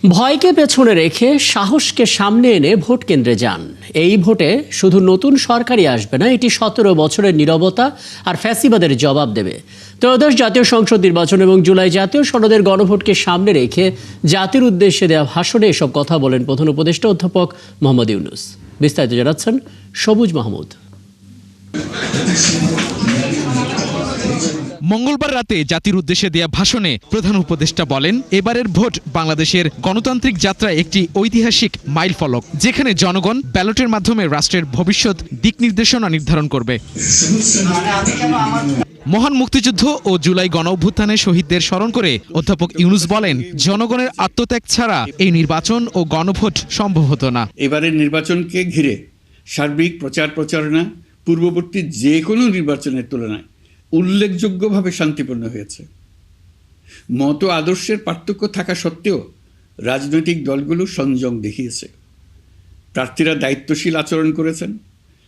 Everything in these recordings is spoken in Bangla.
ভয়কে পেছনে রেখে সাহসকে সামনে এনে ভোট কেন্দ্রে যান। এই ভোটে শুধু নতুন সরকারই আসবে না, এটি 17 বছরের নীরবতা আর ফ্যাসিবাদের জবাব দেবে। ত্রয়োদশ জাতীয় সংসদ নির্বাচন এবং জুলাই জাতীয় সনদের গণভোটকে সামনে রেখে জাতির উদ্দেশ্যে দেওয়া ভাষণে এসব কথা বলেন প্রধান উপদেষ্টা অধ্যাপক মোহাম্মদ ইউনূস। বিস্তারিত জানাচ্ছেন সবুজ মাহমুদ। মঙ্গলবার রাতে জাতির উদ্দেশ্যে দেয়া ভাষণে প্রধান উপদেষ্টা বলেন, এবারের ভোট বাংলাদেশের গণতান্ত্রিক যাত্রায় একটি ঐতিহাসিক মাইলফলক, যেখানে জনগণ ব্যালটের মাধ্যমে রাষ্ট্রের ভবিষ্যৎ দিক নির্দেশনা নির্ধারণ করবে। মহান মুক্তিযুদ্ধ ও জুলাই গণঅভ্যুত্থানে শহীদদের স্মরণ করে অধ্যাপক ইউনূস বলেন, জনগণের আত্মত্যাগ ছাড়া এই নির্বাচন ও গণভোট সম্ভব হতো না। এবারের নির্বাচনকে ঘিরে সার্বিক প্রচারণা পূর্ববর্তী যে কোনো নির্বাচনের তুলনায় উল্লেখযোগ্যভাবে শান্তিপূর্ণ হয়েছে। মত আদর্শের পার্থক্য থাকা সত্ত্বেও রাজনৈতিক দলগুলো সংযম দেখিয়েছে। প্রার্থীরা দায়িত্বশীল আচরণ করেছেন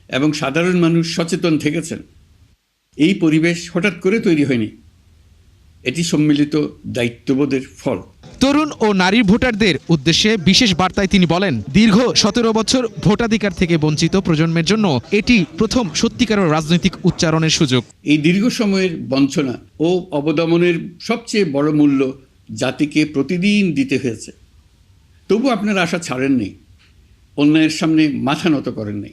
এবং সাধারণ মানুষ সচেতন থেকেছেন। এই পরিবেশ হঠাৎ করে তৈরি হয়নি, এটি সম্মিলিত দায়িত্ববোধের ফল। তরুণ ও নারীর ভোটারদের উদ্দেশ্যে বিশেষ বার্তায় তিনি বলেন, দীর্ঘ 17 বছর ভোটাধিকার থেকে বঞ্চিত প্রজন্মের জন্য এটি প্রথম সত্যিকারের রাজনৈতিক উচ্চারণের সুযোগ। এই দীর্ঘ সময়ের বঞ্চনা ও অবদমনের সবচেয়ে বড় মূল্য জাতিকে প্রতিদিন দিতে হয়েছে। তবু আপনারা আশা ছাড়েননি, অন্যায়ের সামনে মাথা নত করেননি।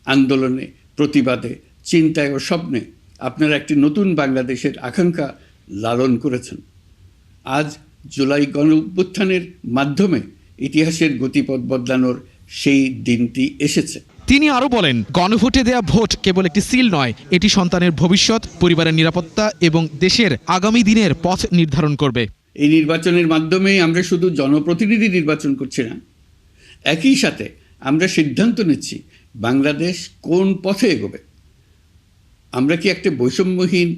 আন্দোলনে, প্রতিবাদে, চিন্তায় ও স্বপ্নে আপনারা একটি নতুন বাংলাদেশের আকাঙ্ক্ষা লালন করেছেন। আজ জুলাই গণঅভ্যুত্থানের মাধ্যমে ইতিহাসের গতিপথ বদলানোর সেই দিনটি এসেছে। তিনি আরও বলেন, গণভোটে দেয়া ভোট কেবল একটি সিল নয়, এটি সন্তানের ভবিষ্যৎ, পরিবারের নিরাপত্তা এবং দেশের আগামী দিনের পথ নির্ধারণ করবে। এই নির্বাচনের মাধ্যমে আমরা শুধু জনপ্রতিনিধি নির্বাচন করছি না, একই সাথে আমরা সিদ্ধান্ত নিচ্ছি বাংলাদেশ কোন পথে এগোবে। আমরা কি একটা বৈষম্যহীন,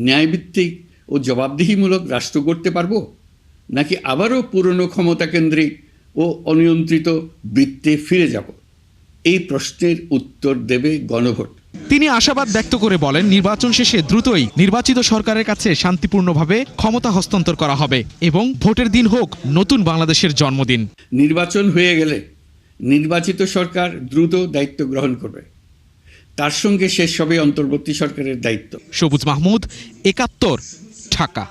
ন্যায়ভিত্তিক ও জবাবদিহিমূলক রাষ্ট্র গড়তে পারবো, নাকি আবারও পুরনো ক্ষমতাকেন্দ্রিক ও অনিয়ন্ত্রিত বৃত্তে ফিরে যাব? এই প্রশ্নের উত্তর দেবে গণভোট। তিনি আশাবাদ ব্যক্ত করে বলেন, নির্বাচন শেষে দ্রুতই নির্বাচিত সরকারের কাছে শান্তিপূর্ণভাবে ক্ষমতা হস্তান্তর করা হবে এবং ভোটের দিন হোক নতুন বাংলাদেশের জন্মদিন। নির্বাচন হয়ে গেলে নির্বাচিত সরকার দ্রুত দায়িত্ব গ্রহণ করবে, তার সঙ্গে শেষ হবে অন্তর্বর্তী সরকারের দায়িত্ব। সবুজ মাহমুদ, ৭১, ঢাকা।